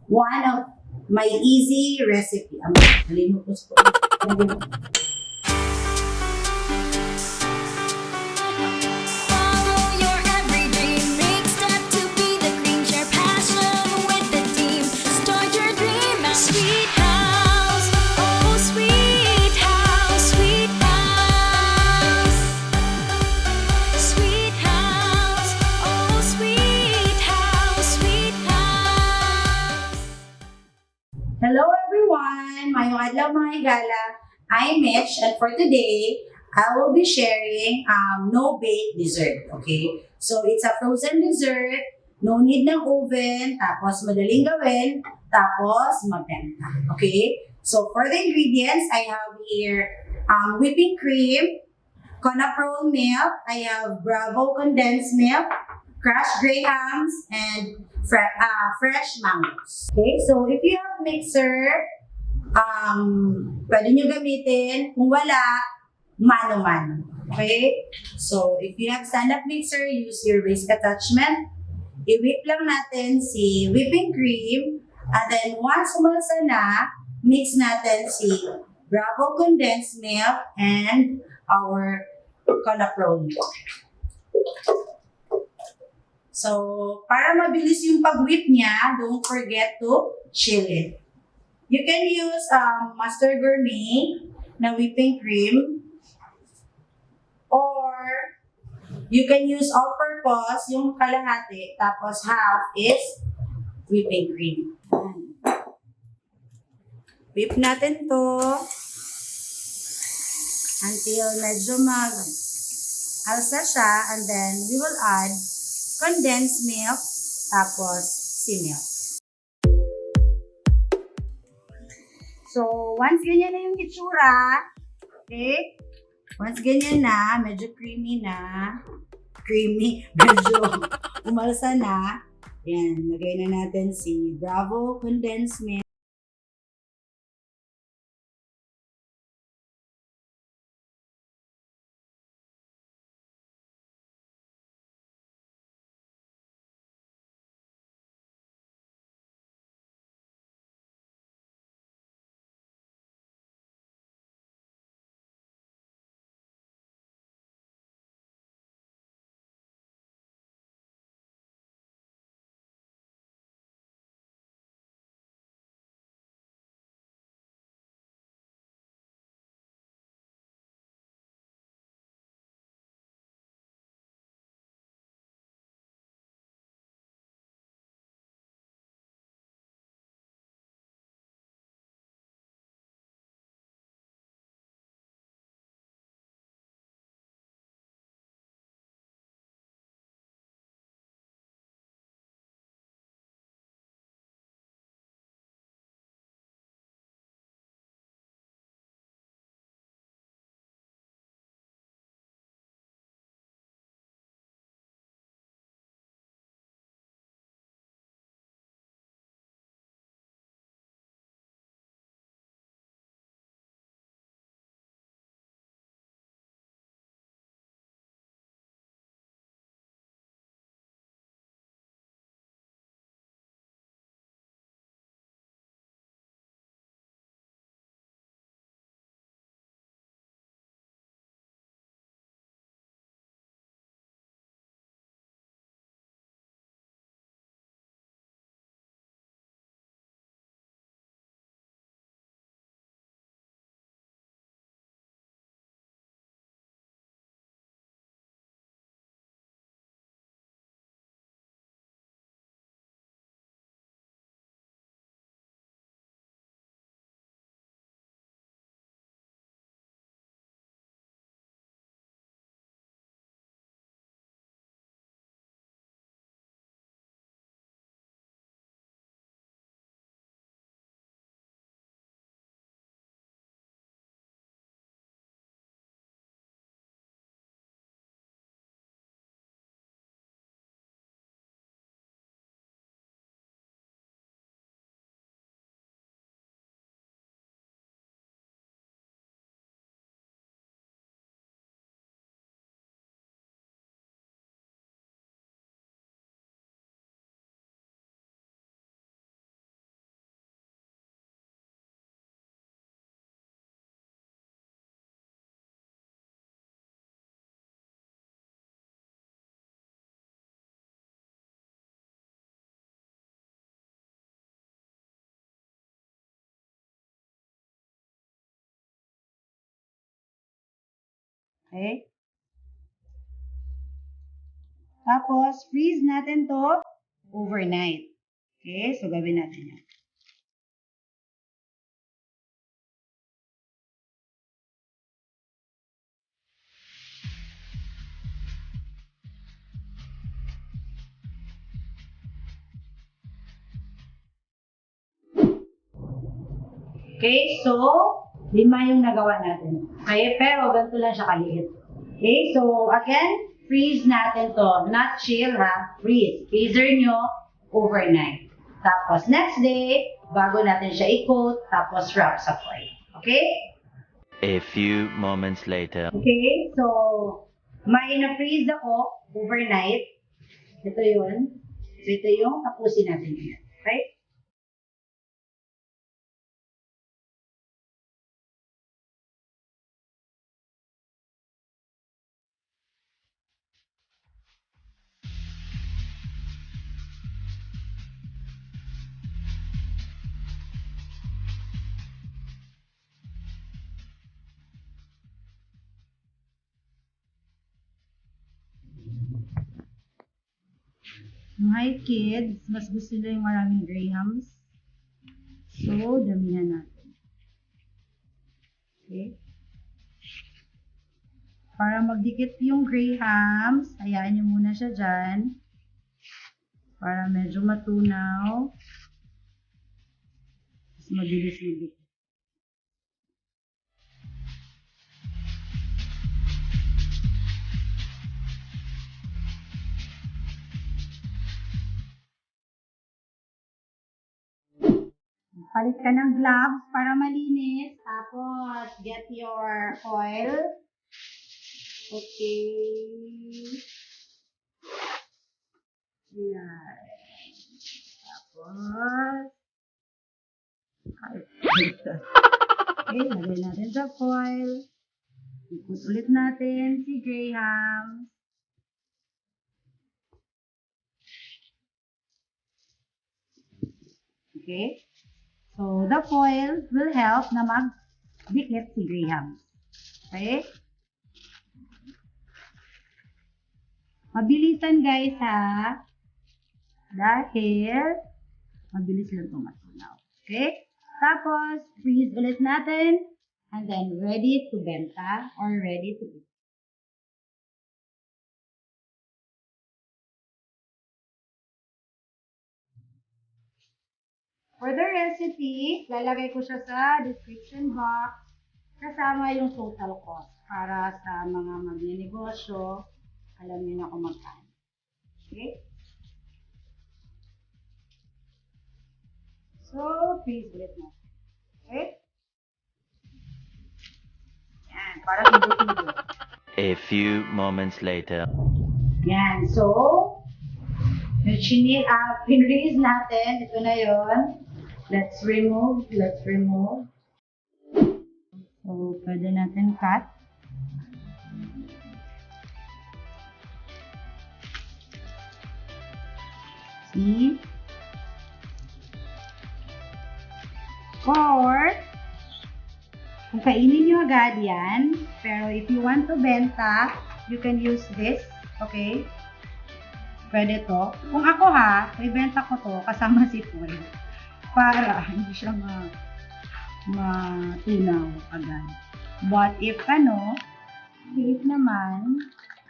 one of my easy recipe. Nalimutan ko. Follow your every dream. Make step to be the cream. Share passion with the team. Start your dream at Sweet House. Oh, Sweet House, Sweet House. Sweet House. Oh, Sweet House, Sweet House. Hello everyone! Mayong adlaw mga higala. I'm Mich and for today, I will be sharing no-bake dessert. Okay? So it's a frozen dessert, no need ng oven, tapos madaling gawin, tapos mabenta. Okay? So for the ingredients, I have here whipping cream, Conapro milk, I have Bravo condensed milk, crushed grahams, and fresh mangoes. Okay, so if you have mixer, pwede nyo gamitin. Kung wala, mano-mano. Okay? So, if you have stand-up mixer, use your whisk attachment. I-whip lang natin si whipping cream. And then, once umalsa na, mix natin si Bravo condensed milk and our Conapro milk. So, para mabilis yung pag-whip niya, don't forget to chill it. You can use Master Gourmet na whipping cream or you can use all-purpose, yung kalahati, tapos half is whipping cream. Whip natin to until medyo mag-alsa siya and then we will add condensed milk tapos si milk. So, once ganyan na yung itsura, okay? Once ganyan na, medyo creamy, medyo umalsa na, yan, lagay na natin si Bravo condensed milk. Okay? Tapos, freeze natin to overnight. Okay? So, gawin natin yan. Okay? So, 5 yung nagawa natin. Okay? Pero, ganito lang siya kaliit. Okay? So, again, freeze natin to. Not chill, ha? Freeze. Freezer nyo overnight. Tapos, next day, bago natin siya i-coat, tapos wrap sa foil. Okay? A few moments later. Okay? So, may na-freeze ako overnight. Ito yun. So, ito yung tapusin natin ngayon. Okay? Hi kids, mas gusto nila yung maraming grahams. So, damihan natin. Okay? Para magdikit yung grahams, hayaan nyo muna siya dyan. Para medyo matunaw. Mas mabilis magdikit. Palit ka ng gloves para malinis. Tapos, get your oil. Okay. Yan. Tapos, okay, lagay natin sa foil. Ikot ulit natin si Graham. Okay? So, the foil will help na magdikit si Graham. Okay? Mabilisan guys ha. Dahil mabilis lang itong matunaw. Okay? Tapos, freeze ulit natin. And then, ready to benta or ready to eat. For the recipe, lalagay ko siya sa description box kasama yung total cost para sa mga magnenegosyo, alam niyo na kung magkano. Okay? So, freeze ulit natin. Okay? Yan, para tubo-tubo. A few moments later. Yan, so, pinreeze natin. Ito na yon. Let's remove. So, pwede natin cut. See? Or, kung kainin nyo agad yan, pero if you want to benta, you can use this. Okay? Pwede to. Kung ako ha, ibenta ko to kasama si foil. Para hindi siya matunaw agad. But if safe naman,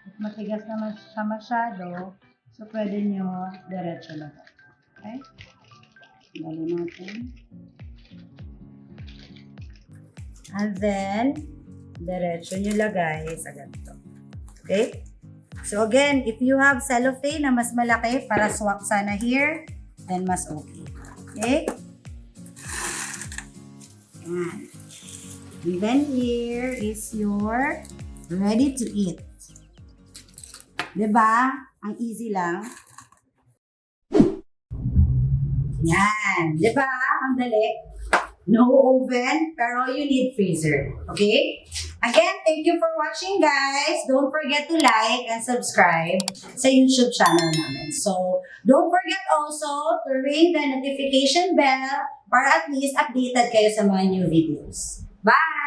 if matigas naman siya masyado, so pwede nyo diretso lang. Okay? Lalo natin. And then, diretso nyo lagay sa ganito. Okay? So again, if you have cellophane na mas malaki para swak sana here, then mas okay. Okay? Yan. And then here is your ready to eat. Diba? Ang easy lang. Yan. Diba? Ang dali. No oven, pero you need freezer. Okay? Again, thank you for watching, guys. Don't forget to like and subscribe sa YouTube channel namin. So, don't forget also to ring the notification bell para at least updated kayo sa mga new videos. Bye!